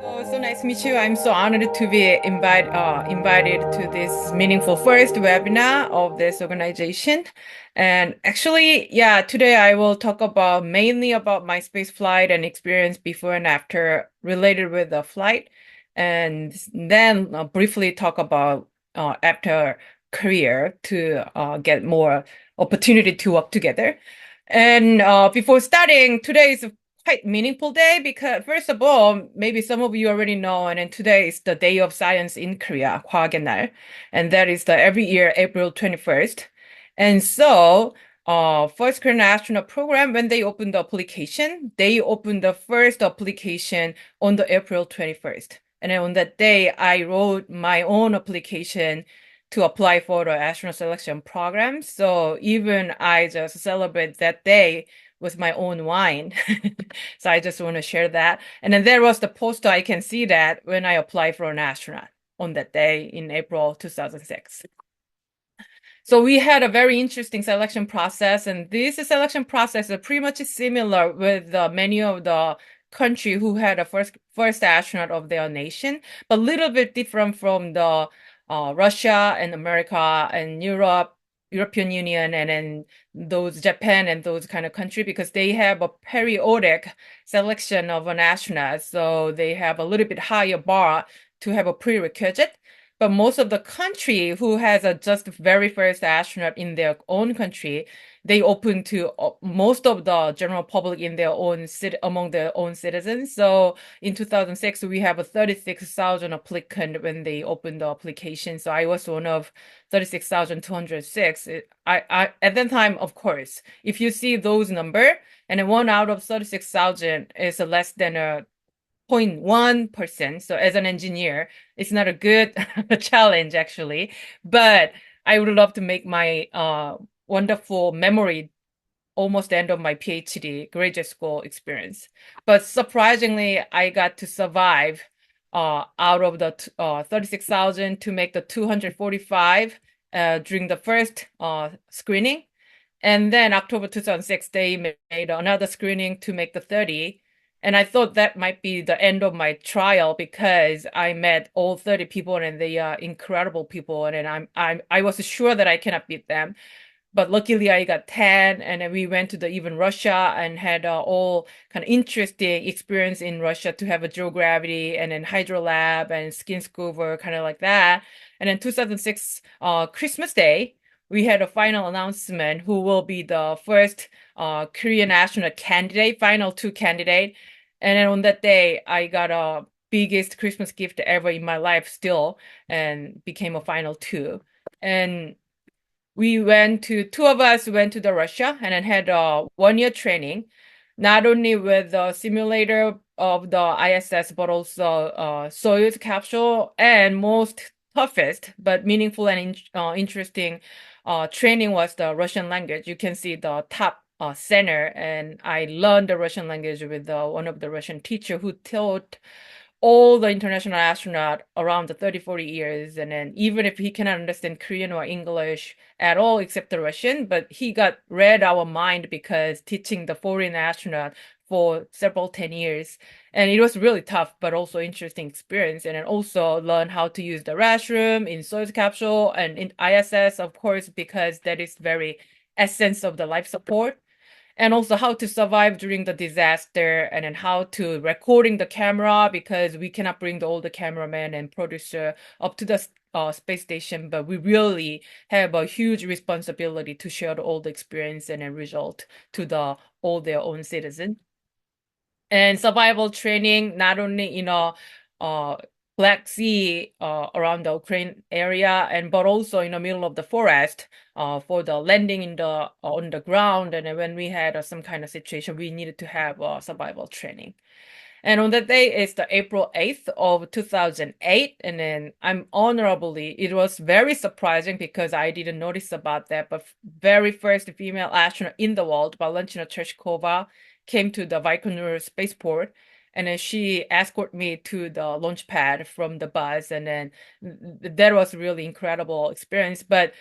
So nice to meet you. I'm so honored to be invited to this meaningful first webinar of this organization. And actually, yeah, today I will talk about mainly about my space flight and experience before and after related with the flight, and then briefly talk about after career to get more opportunity to work together. And before starting, today is quite meaningful day because first of all, maybe some of you already know, and then today is the Day of Science in Korea, 과학의 날, and that is the every year April 21st. And so, first Korean astronaut program, when they opened the application, they opened the first application on the April 21st. And then on that day, I wrote my own application to apply for the astronaut selection program. So even I just celebrate that day with my own wine. So I just want to share that. And then there was the poster. I can see that when I applied for an astronaut on that day in April 2006. So we had a very interesting selection process, and this selection process is pretty much similar with many of the country who had a first astronaut of their nation, but a little bit different from the Russia and America and European Union, and then those Japan and those kind of country because they have a periodic selection of an astronaut, so they have a little bit higher bar to have a prerequisite. But most of the country who has a just very first astronaut in their own country, they open to most of the general public in their own among their own citizens. So in 2006, we have a 36,000 applicant when they opened the application. So I was one of 36,206. I at that time, of course, if you see those number, and then one out of 36,000 is less than a 0.1%. So as an engineer, it's not a good challenge actually, but I would love to make my wonderful memory almost the end of my PhD graduate school experience. But surprisingly, I got to survive out of the 36,000 to make the 245 during the first screening. And then October 2006, they made another screening to make the 30. And I thought that might be the end of my trial because I met all 30 people and they are incredible people. And then I was sure that I cannot beat them. But luckily I got 10, and then we went to the even Russia and had all kind of interesting experience in Russia to have a zero gravity and then hydro lab and skin scuba, kind of like that. And then 2006 Christmas Day, we had a final announcement who will be the first Korean astronaut candidate, final two candidate. And then on that day, I got a biggest Christmas gift ever in my life still and became a final two. And two of us went to the Russia and then had a 1 year training, not only with the simulator of the ISS, but also Soyuz capsule, and most toughest but meaningful and interesting training was the Russian language. You can see the top center, and I learned the Russian language with one of the Russian teacher who taught all the international astronaut around the 30, 40 years. And then even if he cannot understand Korean or English at all except the Russian, but he got read our mind because teaching the foreign astronaut for several 10 years. And it was really tough, but also interesting experience. And then also learn how to use the restroom in Soyuz capsule and in ISS, of course, because that is very essence of the life support, and also how to survive during the disaster, and then how to recording the camera because we cannot bring all the cameraman and producer up to the space station, but we really have a huge responsibility to share all the experience and then result to all their own citizen. And survival training, not only uh Black Sea around the Ukraine area, and but also in the middle of the forest for the landing in the on the ground. And then when we had some kind of situation, we needed to have survival training. And on that day is the April 8th of 2008. And then it was very surprising because I didn't notice about that, but very first female astronaut in the world, Valentina Tereshkova, came to the Baikonur spaceport. And then she escorted me to the launch pad from the bus. And then that was a really incredible experience. But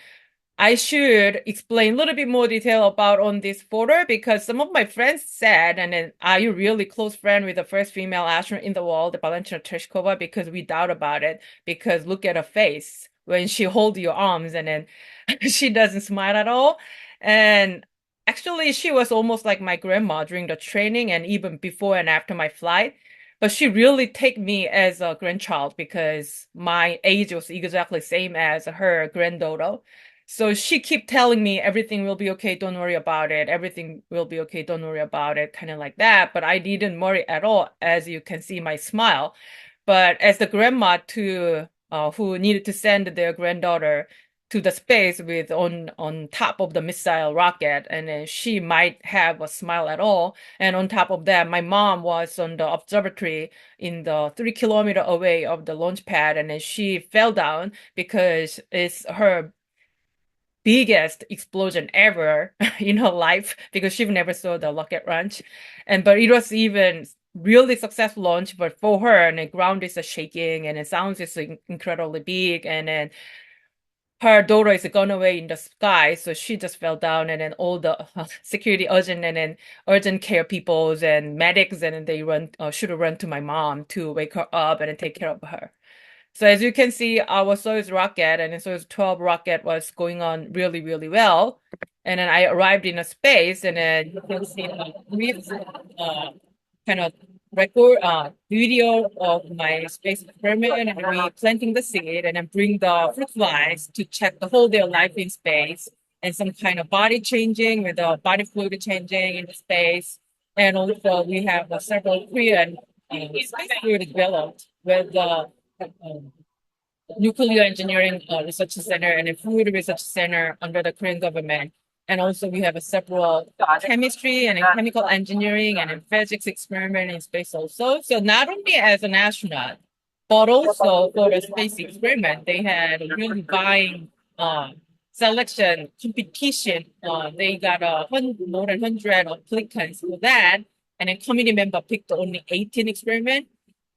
I should explain a little bit more detail about on this photo because some of my friends said, and then, are you really close friend with the first female astronaut in the world, Valentina Tereshkova? Because we doubt about it. Because look at her face when she holds your arms, and then she doesn't smile at all. And actually, she was almost like my grandma during the training and even before and after my flight. But she really take me as a grandchild because my age was exactly same as her granddaughter. So she keep telling me everything will be okay, don't worry about it. Everything will be okay, don't worry about it, kind of like that. But I didn't worry at all, as you can see my smile. But as the grandma to who needed to send their granddaughter to the space with on top of the missile rocket, and then she might have a smile at all. And on top of that, my mom was on the observatory in the 3 kilometer away of the launch pad, and then she fell down because it's her biggest explosion ever in her life because she never saw the rocket launch. And but it was even really successful launch, but for her, and the ground is shaking and it sounds is incredibly big, and then her daughter is gone away in the sky, so she just fell down, and then all the security urgent and then urgent care peoples and medics, and then they run should have run to my mom to wake her up and then take care of her. So as you can see, our Soyuz rocket and the Soyuz 12 rocket was going on really, really well. And then I arrived in a space, and then you can see the brief kind of record video of my space experiment, and we planting the seed and then bring the fruit flies to check the whole their life in space and some kind of body changing with the body fluid changing in the space. And also we have several Korean space fluid developed with the nuclear engineering research center and a fluid research center under the Korean government. And also we have a several chemistry and a chemical engineering and a physics experiment in space also. So not only as an astronaut, but also for the space experiment, they had really buying selection competition. They got more than 100 applicants for that. And a committee member picked only 18 experiments.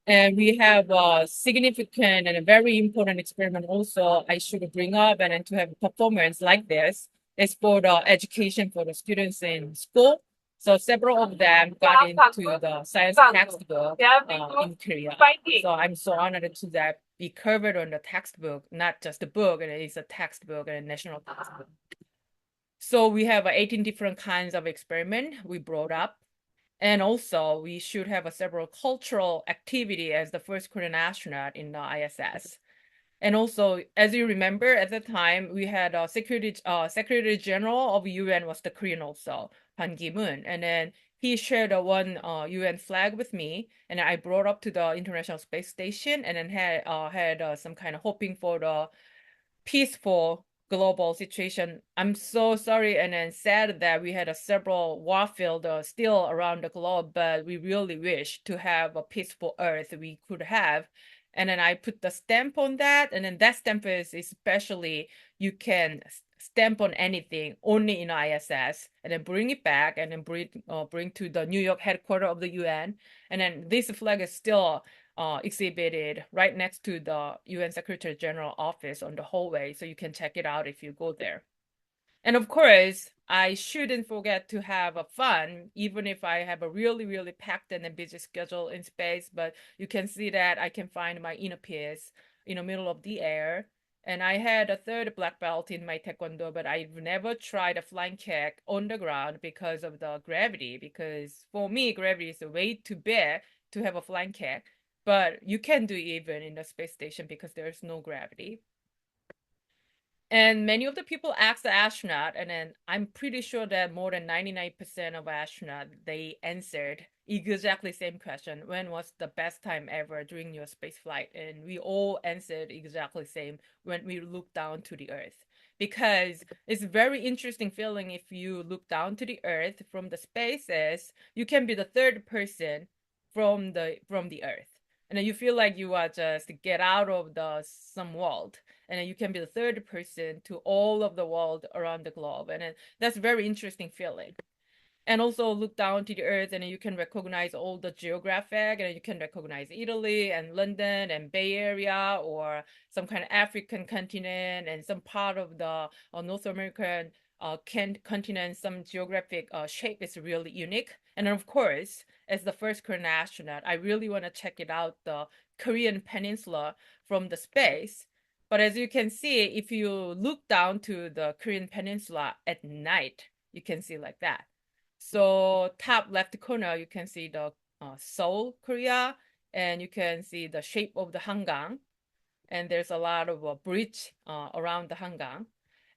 And we have a significant and a very important experiment also I should bring up, and then to have a performance like this is for the education for the students in school. So several of them got into the science textbook in Korea. So I'm so honored to that be covered on the textbook, not just the book, and it's a textbook and a national textbook. So we have 18 different kinds of experiment we brought up. And also, we should have a several cultural activity as the first Korean astronaut in the ISS. And also, as you remember, at the time we had a Secretary General of UN was the Korean also, Ban Ki-moon, and then he shared one UN flag with me, and I brought up to the International Space Station, and then had some kind of hoping for the peaceful global situation. I'm so sorry and then sad that we had a several warfield still around the globe, but we really wish to have a peaceful Earth we could have. And then I put the stamp on that, and then that stamp is especially you can stamp on anything only in ISS, and then bring it back, and then bring to the New York headquarters of the UN. And then this flag is still exhibited right next to the UN Secretary General office on the hallway, so you can check it out if you go there. And of course, I shouldn't forget to have a fun, even if I have a really, really packed and a busy schedule in space. But you can see that I can find my inner peace in the middle of the air. And I had a third black belt in my taekwondo, but I've never tried a flying kick on the ground because of the gravity. Because for me, gravity is way too big to have a flying kick. But you can do even in the space station because there's no gravity. And many of the people asked the astronaut, and then I'm pretty sure that more than 99% of astronauts, they answered exactly same question. When was the best time ever during your space flight? And we all answered exactly same when we look down to the Earth. Because it's a very interesting feeling if you look down to the Earth from the spaces, you can be the third person from the Earth. And then you feel like you are just get out of the some world, and then you can be the third person to all of the world around the globe, and then that's a very interesting feeling. And also look down to the earth and you can recognize all the geographic, and you can recognize Italy and London and Bay Area, or some kind of African continent and some part of the North American continent. Some geographic shape is really unique. And then of course, as the first Korean astronaut, I really want to check it out, the Korean peninsula from the space. But as you can see, if you look down to the Korean peninsula at night, you can see like that. So top left corner, you can see the Seoul, Korea, and you can see the shape of the Hangang. And there's a lot of bridge around the Hangang.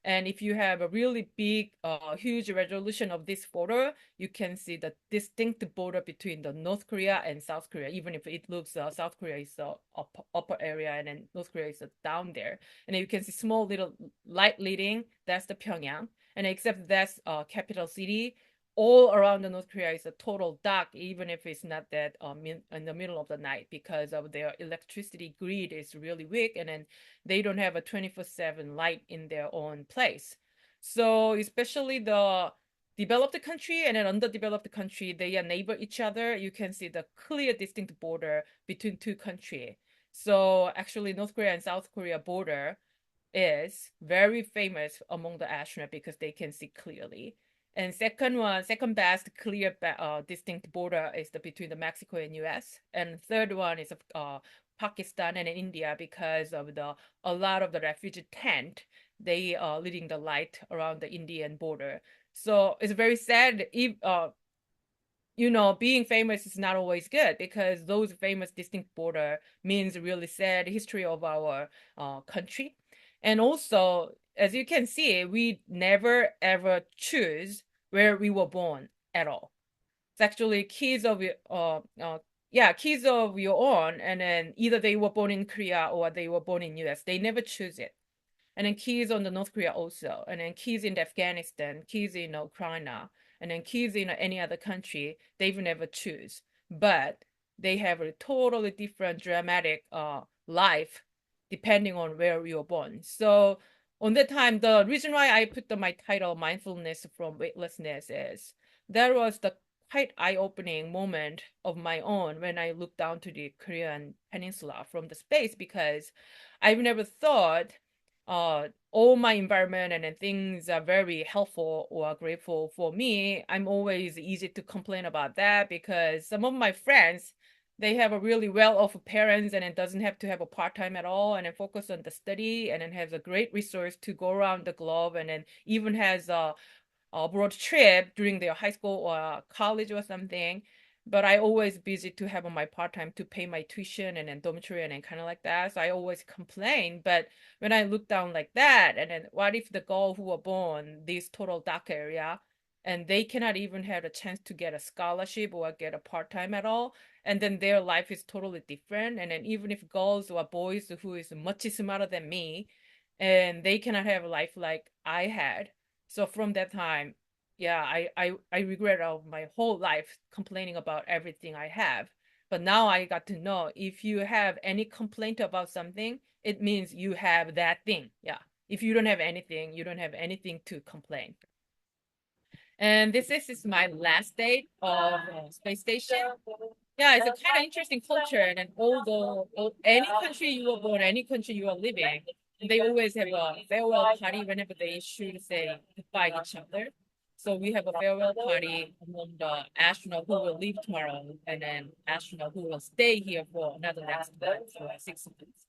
And if you have a really big, huge resolution of this photo, you can see the distinct border between the North Korea and South Korea, even if it looks South Korea is the upper area and then North Korea is down there. And you can see small little light leading, that's the Pyongyang. And except that's capital city, all around the North Korea is a total dark, even if it's not that in the middle of the night, because of their electricity grid is really weak, and then they don't have a 24/7 light in their own place. So especially the developed country and an underdeveloped country, they are neighbor each other. You can see the clear, distinct border between two countries. So actually, North Korea and South Korea border is very famous among the astronauts because they can see clearly. And second best clear distinct border is between the Mexico and US. And third one is Pakistan and India, because of the a lot of the refugee tent, they are leading the light around the Indian border. So it's very sad if being famous is not always good, because those famous distinct border means really sad history of our country. And also, as you can see, we never ever choose where we were born at all. It's actually kids of your own, and then either they were born in Korea or they were born in US. They never choose it. And then kids on the North Korea also, and then kids in Afghanistan, kids in Ukraine, and then kids in any other country, they've never choose. But they have a totally different dramatic life depending on where you're born. So on that time, the reason why I put my title Mindfulness from Weightlessness is that was the quite eye-opening moment of my own when I looked down to the Korean peninsula from the space, because I've never thought all my environment and then things are very helpful or grateful for me. I'm always easy to complain about that, because some of my friends, they have a really well-off parents and it doesn't have to have a part-time at all, and then focus on the study, and then has a great resource to go around the globe, and then even has a broad trip during their high school or college or something. But I always busy to have on my part-time to pay my tuition and then dormitory and then kind of like that. So I always complain. But when I look down like that, and then what if the girl who were born this total dark area, and they cannot even have a chance to get a scholarship or get a part-time at all, and then their life is totally different. And then even if girls or boys who is much smarter than me, and they cannot have a life like I had. So from that time, yeah, I regret of my whole life complaining about everything I have. But now I got to know, if you have any complaint about something, it means you have that thing. Yeah. If you don't have anything, you don't have anything to complain. And this is my last day of space station. Yeah, it's a kind of interesting culture, and then any country you were born, any country you are living, they always have a farewell party whenever they should say goodbye to each other. So we have a farewell party among the astronaut who will leave tomorrow, and then astronaut who will stay here for another next month, for 6 months.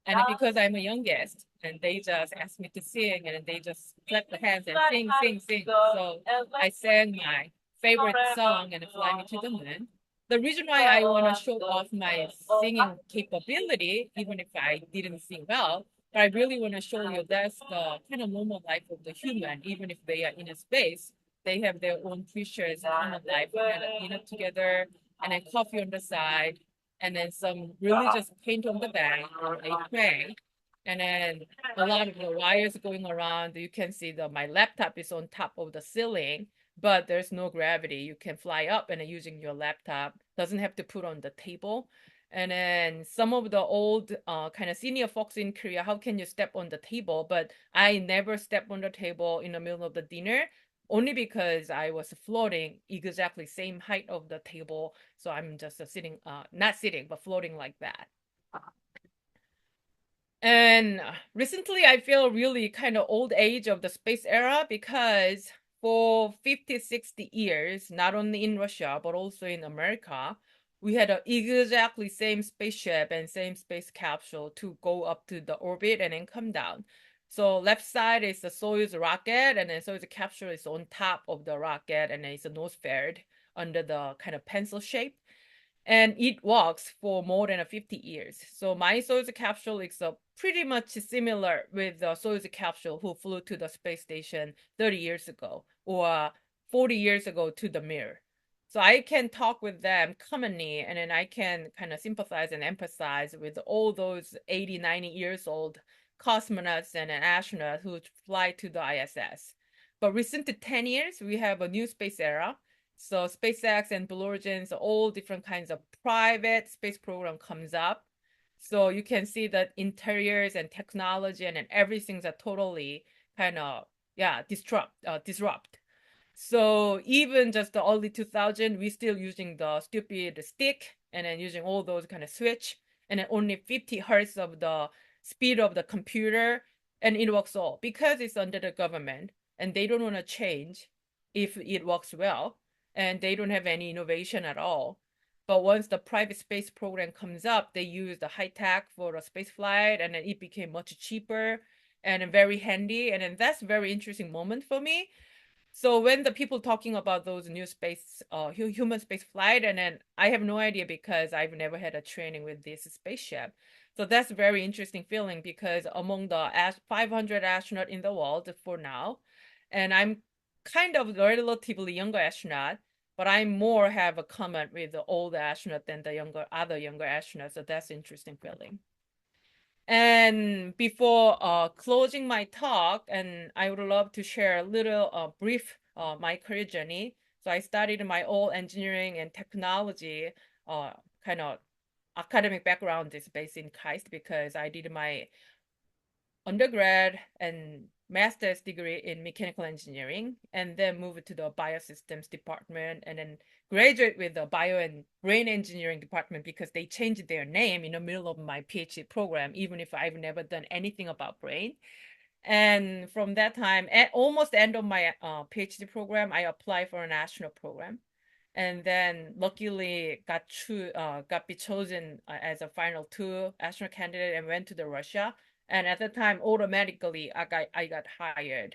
And because I'm a youngest, and they just asked me to sing, and they just clap the hands and sing, sing, sing. So I sang my favorite song and Fly Me to the Moon. The reason why I want to show off my singing capability, even if I didn't sing well, but I really want to show you that's the kind of normal life of the human, even if they are in a space. They have their own precious kind of life, and dinner together, and then coffee on the side, and then some religious paint on the back, they pray, and then a lot of the wires going around. You can see my laptop is on top of the ceiling, but there's no gravity. You can fly up and using your laptop, doesn't have to put on the table. And then some of the old kind of senior folks in Korea, how can you step on the table? But I never step on the table in the middle of the dinner. only because I was floating exactly same height of the table. So I'm just sitting, not sitting, but floating like that. And recently, I feel really kind of old age of the space era because for 50, 60 years, not only in Russia, but also in America, we had a exactly same spaceship and same space capsule to go up to the orbit and then come down. So left side is the Soyuz rocket, and then Soyuz capsule is on top of the rocket, and then it's a nose faired under the kind of pencil shape, and it works for more than 50 years. So my Soyuz capsule is pretty much similar with the Soyuz capsule who flew to the space station 30 years ago or 40 years ago to the Mir. So I can talk with them commonly, and then I can kind of sympathize and empathize with all those 80, 90 years old cosmonauts and astronauts who fly to the ISS. But recent 10 years, we have a new space era. So SpaceX and Blue Origin, so all different kinds of private space program comes up. So you can see that interiors and technology and everything's are totally kind of, yeah, disrupt. So even just the early 2000, we still using the stupid stick and then using all those kind of switch, and then only 50 hertz of the speed of the computer, and it works all because it's under the government and they don't want to change if it works well, and they don't have any innovation at all. But once the private space program comes up, they use the high tech for a space flight, and then it became much cheaper and very handy. And then that's a very interesting moment for me. So when the people talking about those new space, human space flight, and then I have no idea because I've never had a training with this spaceship. So that's a very interesting feeling because among the 500 astronaut in the world for now, and I'm kind of relatively younger astronaut, but I more have a comment with the old astronaut than the other younger astronauts. So that's interesting feeling. And before closing my talk, and I would love to share a little brief my career journey. So I studied my old engineering and technology kind of academic background is based in KAIST because I did my undergrad and master's degree in mechanical engineering, and then moved to the biosystems department, and then graduate with the bio and brain engineering department because they changed their name in the middle of my PhD program, even if I've never done anything about brain. And from that time, at almost the end of my PhD program, I applied for an astronaut program, and then luckily got be chosen as a final two astronaut candidate and went to the Russia. And at the time, automatically I got hired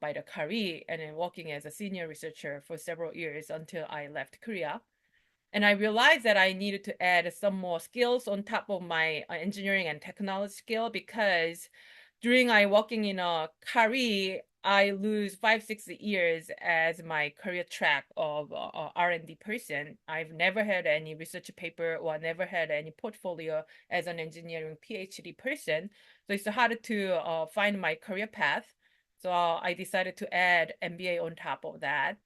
by the Korea, and then working as a senior researcher for several years until I left Korea. And I realized that I needed to add some more skills on top of my engineering and technology skill because during I working in a career, I lose 5, 6 years as my career track of R&D person. I've never had any research paper or never had any portfolio as an engineering PhD person. So it's hard to find my career path. So I decided to add MBA on top of that.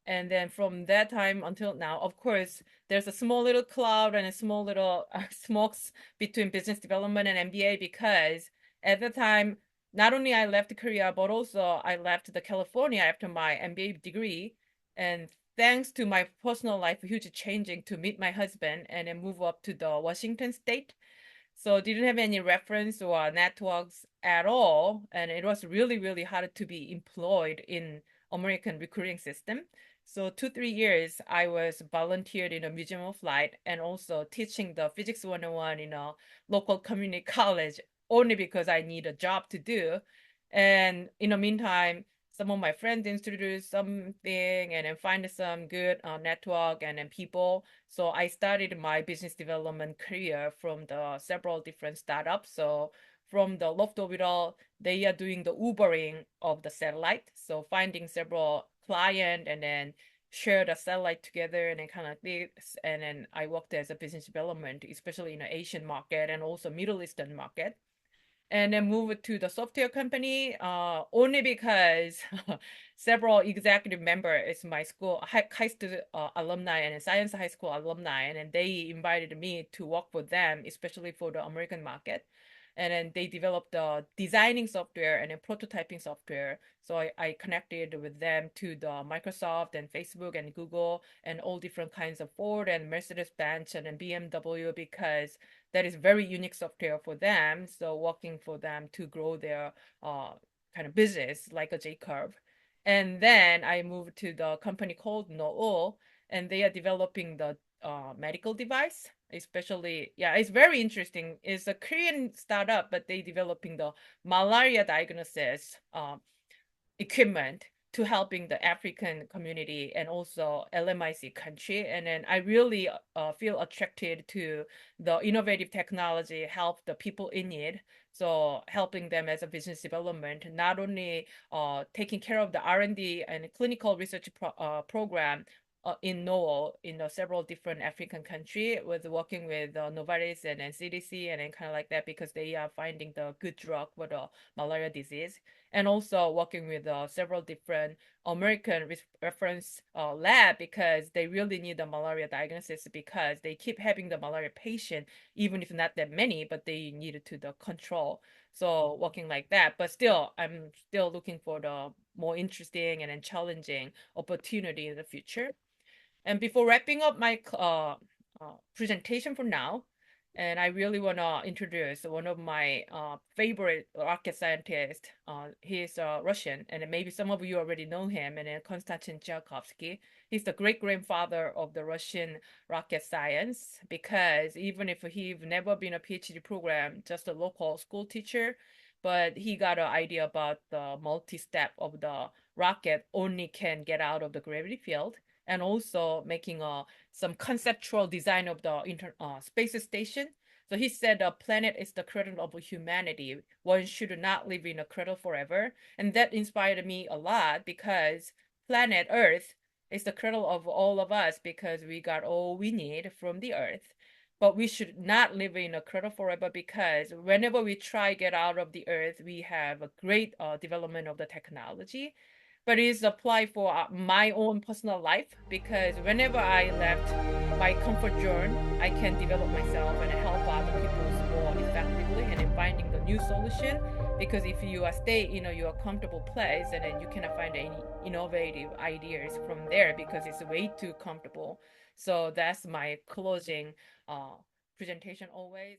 And then from that time until now, of course, there's a small little cloud and a small little smokes between business development and MBA because at the time, not only I left Korea, but also I left the California after my MBA degree. And thanks to my personal life, huge changing to meet my husband and then move up to the Washington state. So didn't have any reference or networks at all. And it was really, really hard to be employed in American recruiting system. So 2, 3 years, I was volunteered in a museum of flight and also teaching the physics 101 in a local community college only because I need a job to do. And in the meantime, some of my friends introduced something and then find some good network and then people. So I started my business development career from the several different startups. So from the loft orbital, they are doing the Ubering of the satellite. So finding several client and then share the satellite together and then kind of this. And then I worked as a business development, especially in the Asian market and also Middle Eastern market, and then moved to the software company only because several executive members is my school high school alumni and science high school alumni, and then they invited me to work for them, especially for the American market. and then they developed the designing software and then prototyping software. So I connected with them to the Microsoft and Facebook and Google and all different kinds of Ford and Mercedes-Benz and then BMW, because that is very unique software for them. So working for them to grow their uh, kind of business like a J curve. And then I moved to the company called Noul, and they are developing the medical device. Especially, yeah, it's very interesting. It's a Korean startup, but they developing the malaria diagnosis equipment to helping the African community and also LMIC country. And then I really feel attracted to the innovative technology, help the people in need. So helping them as a business development, not only taking care of the R&D and clinical research program in Noel in several different African country, with working with Novartis and then CDC and then kind of like that, because they are finding the good drug for the malaria disease, and also working with several different American reference lab, because they really need the malaria diagnosis, because they keep having the malaria patient, even if not that many, but they needed to the control. So working like that, but still, I'm still looking for the more interesting and then challenging opportunity in the future. And before wrapping up my presentation for now, and I really want to introduce one of my favorite rocket scientists. He's Russian, and maybe some of you already know him, and then Konstantin Tsiolkovsky. He's the great-grandfather of the Russian rocket science, because even if he's never been a PhD program, just a local school teacher, but he got an idea about the multi-step of the rocket only can get out of the gravity field, and also making some conceptual design of the space station. So he said a planet is the cradle of humanity. One should not live in a cradle forever. And that inspired me a lot, because planet Earth is the cradle of all of us, because we got all we need from the Earth. But we should not live in a cradle forever, because whenever we try get out of the Earth, we have a great development of the technology, but it's applied for my own personal life, because whenever I left my comfort zone, I can develop myself and help other people more effectively and in finding the new solution. Because if you stay in your comfortable place, and then you cannot find any innovative ideas from there, because it's way too comfortable. So that's my closing uh, presentation always.